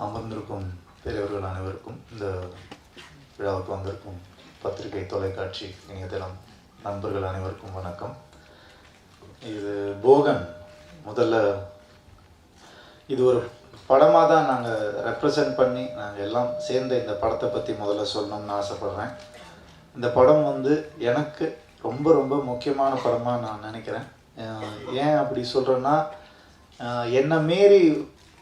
அமர்ந்திருக்கும் பெரியவர்கள் அனைவருக்கும் இந்த விழாவுக்கு வந்திருக்கும் பத்திரிகை தொலைக்காட்சி இணையதளம் நண்பர்கள் அனைவருக்கும் வணக்கம். இது போகன் முதல்ல இது ஒரு படமாக தான் நாங்கள் ரெப்ரசன்ட் பண்ணி நாங்கள் எல்லாம் சேர்ந்து இந்த படத்தை பற்றி முதல்ல சொல்லணும்னு ஆசைப்பட்றேன். இந்த படம் எனக்கு ரொம்ப ரொம்ப முக்கியமான படமாக நான் நினைக்கிறேன். ஏன் அப்படி சொல்கிறேன்னா, என்னை மீறி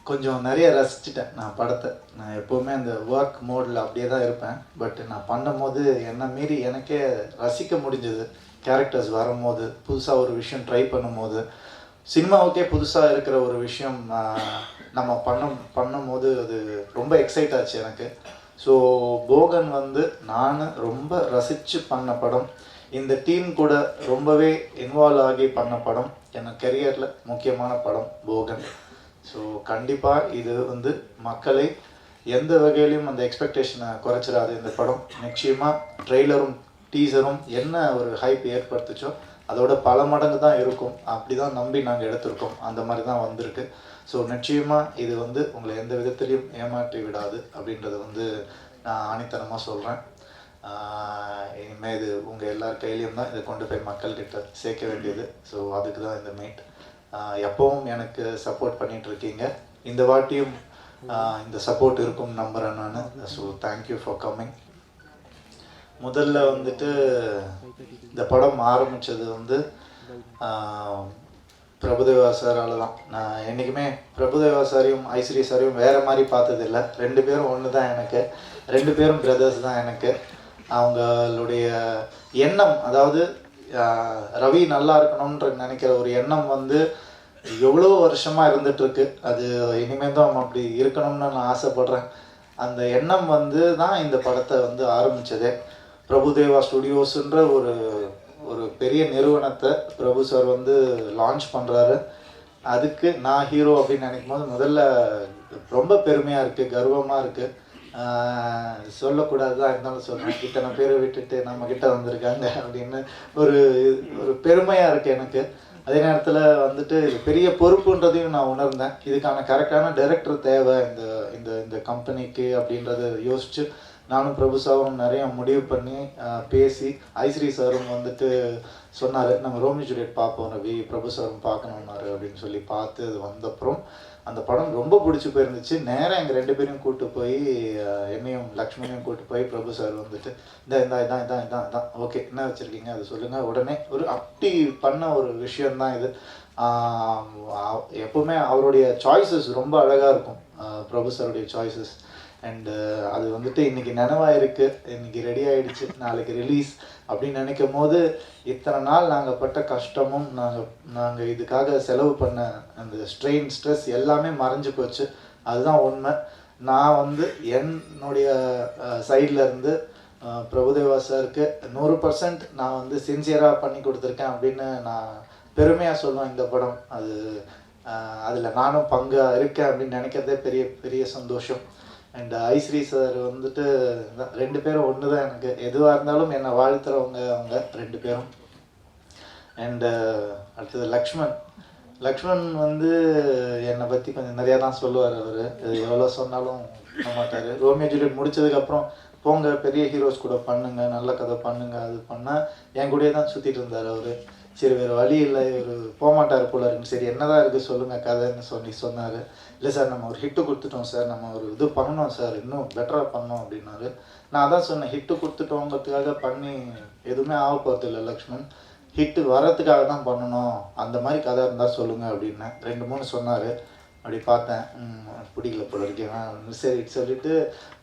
கொஞ்சம் நிறைய ரசிச்சிட்டேன் நான் படத்தை. நான் எப்போவுமே அந்த ஒர்க் மோடில் அப்படியே தான் இருப்பேன். பட் நான் பண்ணும்போது என்னை மீறி எனக்கே ரசிக்க முடிஞ்சது. கேரக்டர்ஸ் வரும்போது, புதுசாக ஒரு விஷயம் ட்ரை பண்ணும்போது, சினிமாவுக்கே புதுசாக இருக்கிற ஒரு விஷயம் நம்ம பண்ணும்போது அது ரொம்ப எக்ஸைட் ஆச்சு எனக்கு. ஸோ போகன் நான் ரொம்ப ரசித்து பண்ண படம். இந்த டீம் கூட ரொம்பவே இன்வால்வ் ஆகி பண்ண படம். என் கெரியரில் முக்கியமான படம் போகன். ஸோ கண்டிப்பாக இது மக்களை எந்த வகையிலையும் அந்த எக்ஸ்பெக்டேஷனை குறைச்சிடாது. இந்த படம் நிச்சயமாக ட்ரெய்லரும் டீசரும் என்ன ஒரு ஹைப் ஏற்படுத்துச்சோ அதோட பல மடங்கு தான் இருக்கும். அப்படி தான் நம்பி நாங்கள் எடுத்திருக்கோம். அந்த மாதிரி தான் வந்திருக்கு. ஸோ நிச்சயமாக இது உங்களை எந்த விதத்துலையும் ஏமாற்றி விடாது அப்படின்றத நான் ஆணித்தனமாக சொல்கிறேன். இனிமேல் இது உங்கள் எல்லார் கையிலையும் தான் இதை கொண்டு போய் மக்கள்கிட்ட சேர்க்க வேண்டியது. ஸோ அதுக்கு தான் இந்த மீட். எப்பவும் எனக்கு சப்போர்ட் பண்ணிகிட்ருக்கீங்க. இந்த வாட்டியும் இந்த சப்போர்ட் இருக்கும் நம்புகிறேன் நான். So thank you for coming. முதல்ல இந்த படம் ஆரம்பித்தது பிரபுதேவா சாரால் தான். நான் என்றைக்குமே பிரபுதேவா சாரையும் ஐஸ்வர்யா சாரையும் வேறு மாதிரி பார்த்ததில்லை. ரெண்டு பேரும் ஒன்று தான் எனக்கு. ரெண்டு பேரும் பிரதர்ஸ் தான் எனக்கு. அவங்களுடைய எண்ணம், அதாவது ரவி நல்லா இருக்கணுன்ற நினைக்கிற ஒரு எண்ணம் எவ்வளோ வருஷமாக இருந்துகிட்ருக்கு. அது இனிமேல் தான் அப்படி இருக்கணும்னு நான் ஆசைப்பட்றேன். அந்த எண்ணம் தான் இந்த படத்தை ஆரம்பித்ததே. பிரபுதேவா ஸ்டுடியோஸுன்ற ஒரு பெரிய நிறுவனத்தை பிரபு சார் லான்ச் பண்ணுறாரு. அதுக்கு நான் ஹீரோ அப்படின்னு நினைக்கும் போது முதல்ல ரொம்ப பெருமையாக இருக்குது, கர்வமாக இருக்குது. சொல்லக்கூடாது தான் இருந்தாலும் சொல்கிறேன். இத்தனை பேரை விட்டுட்டு நம்மக்கிட்ட வந்திருக்காங்க அப்படின்னு ஒரு பெருமையாக இருக்குது எனக்கு. அதே நேரத்தில் இது பெரிய பொறுப்புன்றதையும் நான் உணர்ந்தேன். இதுக்கான கரெக்டான டைரக்டர் தேவை இந்த கம்பெனிக்கு அப்படின்றத யோசித்து நானும் பிரபு சாரும் நிறைய முடிவு பண்ணி பேசி, ஐஸ்வரி சாரும் சொன்னார், நம்ம ரோமியோ ஜூலியட் பார்ப்போம் ரவி, பிரபு சாரும் பார்க்கணுன்னாரு அப்படின்னு சொல்லி பார்த்து அது வந்தப்புறம் அந்த படம் ரொம்ப பிடிச்சி போயிருந்துச்சு. நேராக எங்கள் ரெண்டு பேரையும் கூப்பிட்டு போய், என்னையும் லக்ஷ்மணியும் கூப்பிட்டு போய் பிரபு சார் இதான் ஓகே என்ன வச்சுருக்கீங்க அது சொல்லுங்கள், உடனே ஒரு அப்படி பண்ண ஒரு விஷயந்தான் இது. எப்போவுமே அவருடைய சாய்ஸஸ் ரொம்ப அழகாக இருக்கும், பிரபு சாருடைய சாய்ஸஸ். அண்டு அது இன்றைக்கி நினைவாக இருக்குது, இன்றைக்கி ரெடி ஆகிடுச்சு, நாளைக்கு ரிலீஸ் அப்படின்னு நினைக்கும் போது இத்தனை நாள் நாங்கள் பட்ட கஷ்டமும் நாங்கள் இதுக்காக செலவு பண்ண அந்த ஸ்ட்ரெயின், ஸ்ட்ரெஸ் எல்லாமே மறைஞ்சு போச்சு. அதுதான் உண்மை. நான் என்னுடைய சைடில் இருந்து பிரபுதேவா சாருக்கு 100% நான் சின்சியராக பண்ணி கொடுத்துருக்கேன் அப்படின்னு நான் பெருமையாக சொல்லுவேன். இந்த படம் அதில் நானும் பங்காக இருக்கேன் அப்படின்னு நினைக்கிறதே பெரிய பெரிய சந்தோஷம். அண்ட் ஐஸ்வரி சார் ரெண்டு பேரும் ஒன்று தான் எனக்கு. எதுவாக இருந்தாலும் என்னை வாழ்த்துறவங்க அவங்க ரெண்டு பேரும். அண்டு அடுத்தது லக்ஷ்மண் என்னை பற்றி கொஞ்சம் நிறையா தான் சொல்லுவார். அவர் எவ்வளோ சொன்னாலும் பண்ண மாட்டார். ரோமியோ ஜூலியட் முடித்ததுக்கப்புறம் போங்க பெரிய ஹீரோஸ் கூட பண்ணுங்க, நல்ல கதை பண்ணுங்க, அது பண்ணால் என் கூடயே தான் சுற்றிட்டு இருந்தார் அவர். சரி வேறு வழி இல்லை, இவர் போகமாட்டார் போல இருக்குன்னு, சரி என்னதான் இருக்குது சொல்லுங்கள் கதைன்னு சொன்னார். இல்லை சார் நம்ம ஒரு ஹிட்டு கொடுத்துட்டோம் சார், நம்ம ஒரு இது பண்ணணும் சார், இன்னும் பெட்டராக பண்ணோம் அப்படின்னாரு. நான் அதான் சொன்னேன், ஹிட்டு கொடுத்துட்டோங்கிறதுக்காக பண்ணி எதுவுமே ஆக போகிறது இல்லை லக்ஷ்மண், ஹிட்டு வர்றதுக்காக தான் பண்ணணும், அந்த மாதிரி கதை இருந்தால் சொல்லுங்கள் அப்படின்னேன். 2-3 சொன்னார். அப்படி பார்த்தேன், பிடிக்கல போல இருக்கேன், சரி சொல்லிவிட்டு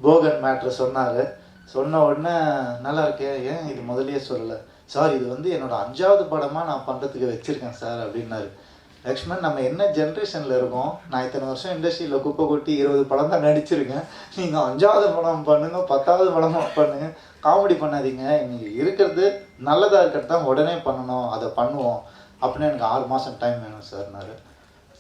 போகன் மேட்ரு சொன்னார். சொன்ன உடனே நல்லா இருக்கேன், ஏன் இது முதலியே சொல்லலை சார், இது என்னோடய 5வது படமாக நான் பண்ணுறதுக்கு வச்சுருக்கேன் சார் அப்படின்னாரு. லக்ஷ்மண் நம்ம என்ன ஜென்ரேஷனில் இருக்கோம், நான் இத்தனை வருஷம் இண்டஸ்ட்ரியில் குப்பை கொட்டி 20 படம் தான் நடிச்சிருக்கேன், நீங்கள் 5வது படம் பண்ணுங்கள், 10வது படமாக பண்ணுங்கள், காமெடி பண்ணாதீங்க, இன்றைக்கி இருக்கிறது நல்லதாக இருக்கிறது தான் உடனே பண்ணணும், அதை பண்ணுவோம் அப்படின்னு எனக்கு 6 மாதம் டைம் வேணும் சார்னாரு.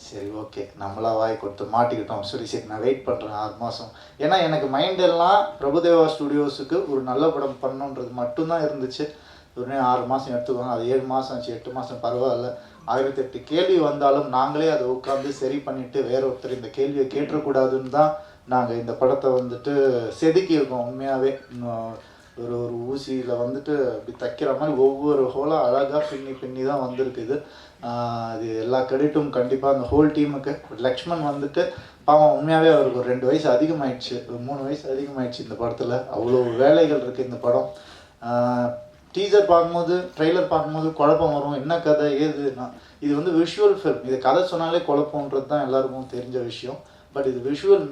சரி ஓகே நம்மளா வாய் கொடுத்து மாட்டிக்கிட்டோம், சரி நான் வெயிட் பண்ணுறேன் 6 மாதம். ஏன்னா எனக்கு மைண்டெல்லாம் பிரபுதேவா ஸ்டுடியோஸுக்கு ஒரு நல்ல படம் பண்ணணுன்றது மட்டும்தான் இருந்துச்சு. உடனே 6 மாதம் எடுத்துக்கோங்க, அது 7 மாதம் ஆச்சு, 8 மாதம் பரவாயில்ல. 1008 கேள்வி வந்தாலும் நாங்களே அதை உட்காந்து சரி பண்ணிவிட்டு வேற ஒருத்தர் இந்த கேள்வியை கேட்டக்கூடாதுன்னு தான் நாங்கள் இந்த படத்தை வந்துட்டு செதுக்கியிருக்கோம். உண்மையாகவே ஒரு ஒரு ஊசியில் வந்துட்டு அப்படி தைக்கிற மாதிரி ஒவ்வொரு ஹோலாக அழகாக பின்னி பின்னி தான் வந்திருக்குது. அது எல்லா கிரெடிட்டும் கண்டிப்பாக அந்த ஹோல் டீமுக்கு. லக்ஷ்மண் வந்துட்டு பாவம் உண்மையாகவே அவருக்கு ஒரு 2 வயசு அதிகமாகிடுச்சு, ஒரு 3 வயசு அதிகமாகிடுச்சு இந்த படத்தில். அவ்வளோ வேலைகள் இருக்குது இந்த படம். டீசர் பார்க்கும்போது, ட்ரெய்லர் பார்க்கும்போது குழப்பம் வரும், என்ன கதை ஏதுன்னா. இது வந்து விஷுவல் ஃபில்ம். இது கதை சொன்னாலே குழப்பம்ன்றது தான் எல்லாருக்கும் தெரிஞ்ச விஷயம். பட் இது விஷுவல்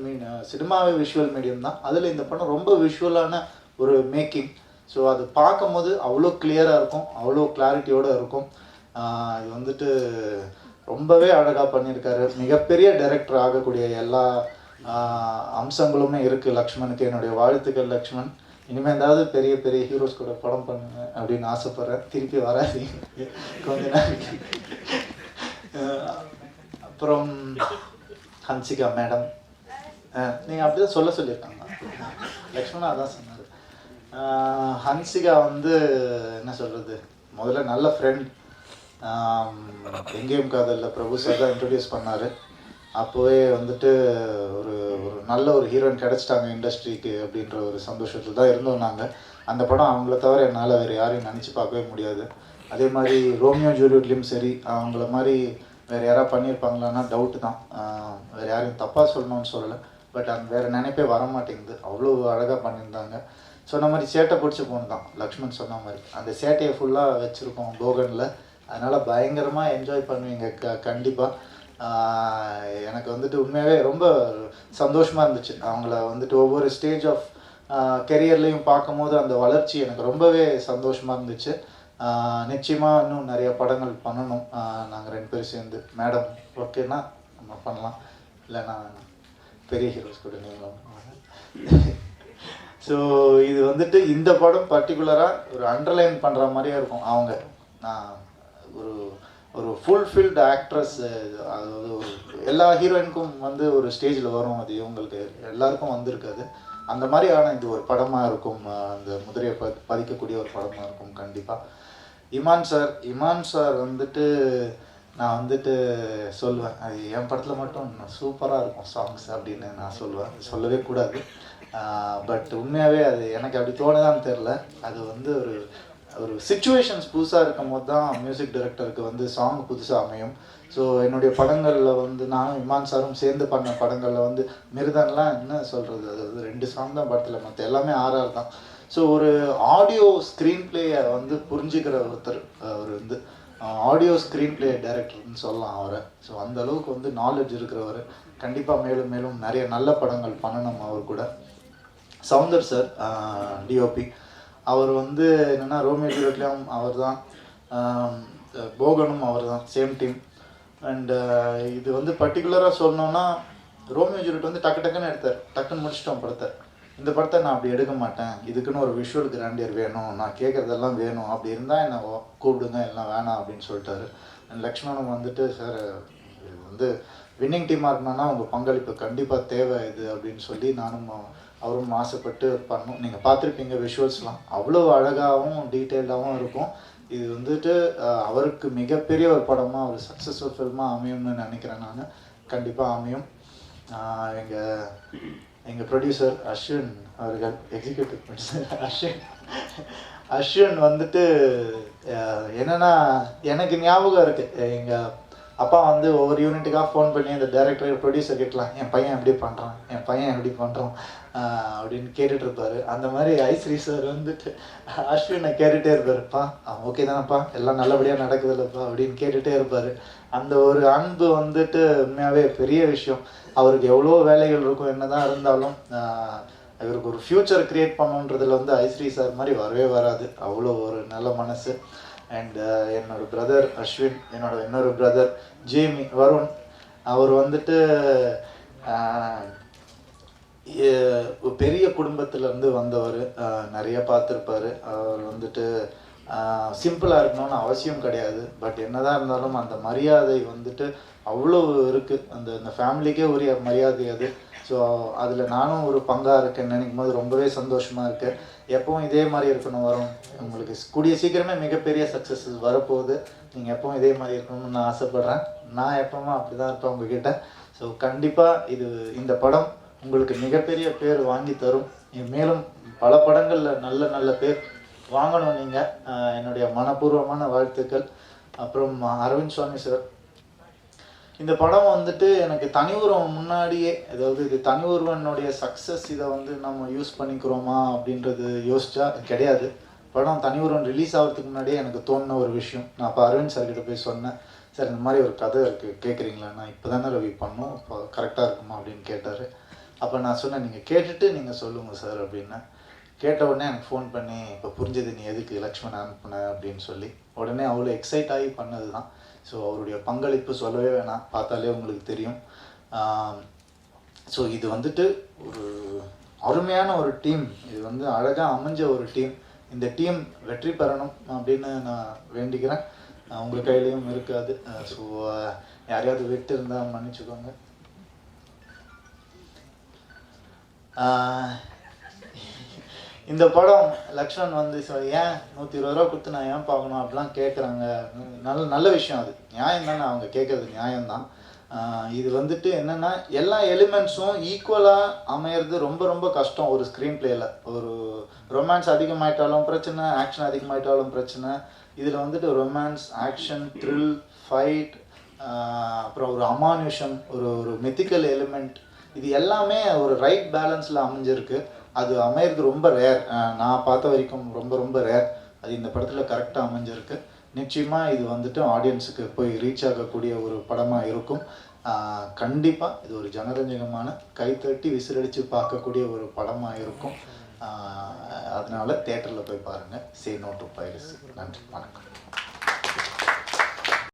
சினிமாவே விஷுவல் மீடியம் தான். அதில் இந்த படம் ரொம்ப விஷுவலான ஒரு மேக்கிங். ஸோ அது பார்க்கும்போது அவ்வளோ கிளியராக இருக்கும், அவ்வளோ கிளாரிட்டியோடு இருக்கும். இது வந்துட்டு ரொம்பவே அழகாக பண்ணியிருக்காரு. மிகப்பெரிய டைரக்டர் ஆகக்கூடிய எல்லா அம்சங்களுமே இருக்குது லக்ஷ்மணுக்கு. என்னுடைய வாழ்த்துக்கள் லக்ஷ்மண். இனிமேல் ஏதாவது பெரிய பெரிய ஹீரோஸ் கூட படம் பண்ணுங்க அப்படின்னு ஆசைப்பட்றேன். திருப்பி வராதீங்க கொஞ்ச நாளைக்கு. அப்புறம் ஹன்சிகா மேடம், நீங்கள் அப்படி தான் சொல்லியிருக்காங்க. லக்ஷ்மணா அதான் சொன்னார். ஹன்சிகா வந்து என்ன சொல்கிறது, முதல்ல நல்ல ஃப்ரெண்ட். எங்கேயும் காதலில் பிரபு சார் தான் இன்ட்ரடியூஸ் பண்ணார். அப்போவே வந்துட்டு ஒரு ஒரு நல்ல ஒரு ஹீரோயின் கிடச்சிட்டாங்க இண்டஸ்ட்ரிக்கு அப்படின்ற ஒரு சந்தோஷத்தில் தான் இருந்தோம் நாங்கள். அந்த படம் அவங்கள தவிர என்னால் வேறு யாரையும் நினச்சி பார்க்கவே முடியாது. அதே மாதிரி ரோமியோ ஜூலியட்லேயும் சரி, அவங்கள மாதிரி வேறு யாராவது பண்ணியிருப்பாங்களான்னா டவுட்டு தான். வேறு யாரையும் தப்பாக சொல்லணும்னு சொல்லலை, பட் அந்த வேறு நினைப்பே வர மாட்டேங்குது. அவ்வளோ அழகாக பண்ணியிருந்தாங்க. சொன்ன மாதிரி சேட்டை பிடிச்சி போகணும் தான் லக்ஷ்மண் சொன்ன மாதிரி. அந்த சேட்டையை ஃபுல்லாக வச்சுருக்கோம் போகனில். அதனால் பயங்கரமாக என்ஜாய் பண்ணுவீங்க கண்டிப்பாக. எனக்கு வந்துட்டு உண்மையாகவே ரொம்ப சந்தோஷமாக இருந்துச்சு. அவங்கள வந்துட்டு ஒவ்வொரு ஸ்டேஜ் ஆஃப் கெரியர்லேயும் பார்க்கும்போது அந்த வளர்ச்சி எனக்கு ரொம்பவே சந்தோஷமாக இருந்துச்சு. நிச்சயமாக இன்னும் நிறைய படங்கள் பண்ணணும். நாங்கள் 2 பேரும் சேர்ந்து. மேடம் ஓகேன்னா நம்ம பண்ணலாம், இல்லைன்னா பெரிய ஹீரோஸ் கூட நீங்களும். ஸோ இது வந்துட்டு இந்த படம் பர்டிகுலராக ஒரு அண்டர்லைன் பண்ணுற மாதிரியே இருக்கும். அவங்க ஒரு ஒரு ஃபுல்ஃபில்டு ஆக்ட்ரஸ். அதாவது ஒரு எல்லா ஹீரோயினுக்கும் வந்து ஒரு ஸ்டேஜில் வரும், அது இவங்களுக்கு எல்லாருக்கும் வந்திருக்காது. அந்த மாதிரியான இது ஒரு படமாக இருக்கும். அந்த முதிரையை பதிக்கக்கூடிய ஒரு படமாக இருக்கும் கண்டிப்பாக. இமான் சார் வந்துட்டு நான் வந்துட்டு சொல்லுவேன், அது என் படத்தில் மட்டும் சூப்பராக இருக்கும் சாங்ஸ் அப்படின்னு நான் சொல்லுவேன். சொல்லவே கூடாது, பட் உண்மையாகவே அது எனக்கு அப்படி தோணுதான்னு தெரில. அது வந்து ஒரு ஒரு சிச்சுவேஷன்ஸ் புதுசாக இருக்கும் போது தான் மியூசிக் டைரக்டருக்கு வந்து சாங் புதுசாக அமையும். ஸோ என்னுடைய படங்களில் வந்து நானும் இமான் சாரும் சேர்ந்து பண்ண படங்களில் வந்து மிருதன்லாம் என்ன சொல்கிறது, அது வந்து 2 சாங் தான் படத்தில், மற்ற எல்லாமே RR தான். ஸோ ஒரு ஆடியோ ஸ்க்ரீன் பிளேயை வந்து புரிஞ்சுக்கிற ஒருத்தர். அவர் வந்து ஆடியோ ஸ்க்ரீன் பிளே டைரக்டர்னு சொல்லலாம் அவரை. ஸோ அந்தளவுக்கு வந்து நாலேஜ் இருக்கிறவர். கண்டிப்பாக மேலும் மேலும் நிறைய நல்ல படங்கள் பண்ணணும் அவர் கூட. சவுந்தர் சார் டிஓபி, அவர் வந்து என்னென்னா ரோமியோ ஜூலியட்லேயும் அவர் தான், போகனும் அவர் தான், சேம் டீம். அண்டு இது வந்து பர்டிகுலராக சொல்லணுன்னா ரோமியோ ஜூலியட் வந்து டக்குன்னு எடுத்தார், டக்குன்னு முடிச்சிட்டோம் படத்தை. இந்த படத்தை நான் அப்படி எடுக்க மாட்டேன், இதுக்குன்னு ஒரு விஷுவல் கிராண்டியர் வேணும், நான் கேட்குறதெல்லாம் வேணும், அப்படி இருந்தால் என்னை கூப்பிடுங்க, எல்லாம் வேணாம் அப்படின்னு சொல்லிட்டாரு. அண்ட் லக்ஷ்மணன் வந்துட்டு சார் இது வந்து வின்னிங் டீமாக இருக்கணும்னா உங்கள் பங்களிப்பு கண்டிப்பாக தேவை இது அப்படின்னு சொல்லி நானும் அவரும் ஆசைப்பட்டு பண்ணோம். நீங்கள் பார்த்துருப்பீங்க விஷுவல்ஸ்லாம் அவ்வளோ அழகாகவும் டீட்டெயில்டாகவும் இருக்கும். இது வந்துட்டு அவருக்கு மிகப்பெரிய ஒரு ஒரு சக்ஸஸ்ஃபுல் ஃபில்மாக அமையும்னு நினைக்கிறேன் நான். கண்டிப்பாக அமையும். எங்கள் ப்ரொடியூசர் அஸ்வின் அவர்கள், எக்ஸிக்யூட்டிவ் ப்ரொடியூசர் அஸ்வின் வந்துட்டு என்னென்னா எனக்கு ஞாபகம் இருக்குது, எங்கள் அப்பா வந்து ஒவ்வொரு யூனிட்டுக்காக ஃபோன் பண்ணி அந்த டைரக்டர் ப்ரொடியூசர் கேட்கலாம், என் பையன் எப்படி பண்ணுறான், என் பையன் எப்படி பண்ணுறான் அப்படின்னு கேட்டுட்ருப்பார். அந்த மாதிரி ஐஸ்ரீ சார் வந்துட்டு அஸ்வினை கேட்டுகிட்டே இருப்பாருப்பா, ஓகே தானப்பா, எல்லாம் நல்லபடியாக நடக்குதுல்லப்பா அப்படின்னு கேட்டுகிட்டே இருப்பார். அந்த ஒரு அன்பு வந்துட்டு உண்மையாகவே பெரிய விஷயம். அவருக்கு எவ்வளோ வேலைகள் இருக்கும், என்ன தான் இருந்தாலும் இவருக்கு ஒரு ஃப்யூச்சர் க்ரியேட் பண்ணுன்றதுல வந்து ஐஸ்ரீ சார் மாதிரி வரவே வராது. அவ்வளோ ஒரு நல்ல மனசு. அண்ட் என்னோடய பிரதர் அஸ்வின், என்னோட இன்னொரு பிரதர் ஜேமி வருண், அவர் வந்துட்டு பெரிய குடும்பத்திலேருந்து வந்தவர், நிறைய பார்த்துருப்பார். அவர் வந்துட்டு சிம்பிளாக இருக்கணும்னு அவசியம் கிடையாது, பட் என்னதான் இருந்தாலும் அந்த மரியாதை வந்துட்டு அவ்வளோ இருக்குது. அந்த ஃபேமிலிக்கே உரிய மரியாதை அது. ஸோ அதில் நானும் ஒரு பங்காக இருக்கேன்னு நினைக்கும் போது ரொம்பவே சந்தோஷமாக இருக்குது. எப்பவும் இதே மாதிரி இருக்கணும் வரும். உங்களுக்கு கூடிய சீக்கிரமே மிகப்பெரிய சக்ஸஸ் வரப்போகுது. நீங்கள் எப்பவும் இதே மாதிரி இருக்கணும்னு நான் ஆசைப்பட்றேன். நான் எப்பவுமே அப்படி தான் இருப்பேன் உங்ககிட்ட. ஸோ கண்டிப்பாக இந்த படம் உங்களுக்கு மிகப்பெரிய பேர் வாங்கி தரும். மேலும் பல படங்களில் நல்ல நல்ல பேர் வாங்கணும் நீங்கள். என்னுடைய மனப்பூர்வமான வாழ்த்துக்கள். அப்புறம் அரவிந்த் சுவாமி சார், இந்த படம் வந்துட்டு எனக்கு தனி உருவம் முன்னாடியே, அதாவது இது தனி ஒருவனுடைய சக்ஸஸ் இதை வந்து நம்ம யூஸ் பண்ணிக்கிறோமா அப்படின்றது யோசிச்சா கிடையாது. படம் தனி ஒருவன் ரிலீஸ் ஆகிறதுக்கு முன்னாடியே எனக்கு தோணுன ஒரு விஷயம். நான் அப்போ அரவிந்த் சார்கிட்ட போய் சொன்னேன், சார் இந்த மாதிரி ஒரு கதை இருக்குது கேட்குறீங்களா, நான் இப்போ தானே ரவி பண்ணோம், இப்போ கரெக்டாக இருக்குமா அப்படின்னு கேட்டார். அப்போ நான் சொன்னேன், நீங்கள் கேட்டுட்டு நீங்கள் சொல்லுங்கள் சார் அப்படின்னேன். கேட்ட உடனே எனக்கு ஃபோன் பண்ணி, இப்போ புரிஞ்சது நீ எதுக்கு லக்ஷ்மண் அனுப்புன அப்படின்னு சொல்லி. உடனே அவ்வளோ எக்ஸைட் ஆகி பண்ணது தான். ஸோ அவருடைய பங்களிப்பு சொல்லவே வேணாம், பார்த்தாலே உங்களுக்கு தெரியும். ஸோ இது வந்துட்டு ஒரு அருமையான ஒரு டீம், இது வந்து அழகாக அமைஞ்ச ஒரு டீம். இந்த டீம் வெற்றி பெறணும் அப்படின்னு நான் வேண்டிக்கிறேன். உங்கள் கையிலையும் இருக்காது. ஸோ யாரையாவது விட்டு இருந்தால் மன்னிச்சுக்கோங்க. இந்த படம் லக்ஷ்மண் வந்து ஏன் 120 ரூபா கொடுத்து நான் ஏன் பார்க்கணும் அப்படிலாம் கேட்குறாங்க. நல்ல விஷயம், அது நியாயம் தானே, அவங்க கேட்குறது நியாயம்தான். இது வந்துட்டு என்னென்னா, எல்லா எலிமெண்ட்ஸும் ஈக்குவலாக அமையிறது ரொம்ப ரொம்ப கஷ்டம் ஒரு ஸ்க்ரீன் பிளேயில். ஒரு ரொமான்ஸ் அதிகமாயிட்டாலும் பிரச்சனை, ஆக்ஷன் அதிகமாயிட்டாலும் பிரச்சனை. இதில் வந்துட்டு ரொமான்ஸ், ஆக்ஷன், த்ரில், ஃபைட், அப்புறம் ஒரு அமானுஷம், ஒரு மித்திக்கல் எலிமெண்ட், இது எல்லாமே ஒரு ரைட் பேலன்ஸில் அமைஞ்சிருக்கு. அது அமையிறது ரொம்ப ரேர், நான் பார்த்த வரைக்கும் ரொம்ப ரொம்ப ரேர். அது இந்த படத்தில் கரெக்டாக அமைஞ்சிருக்கு. நிச்சயமாக இது வந்துட்டு ஆடியன்ஸுக்கு போய் ரீச் ஆகக்கூடிய ஒரு படமாக இருக்கும். கண்டிப்பாக இது ஒரு ஜனரஞ்சகமான கைத்தட்டி விசிலடித்து பார்க்கக்கூடிய ஒரு படமாக இருக்கும். அதனால் தேட்டரில் போய் பாருங்கள். Say no to piracy. நன்றி, வணக்கம்.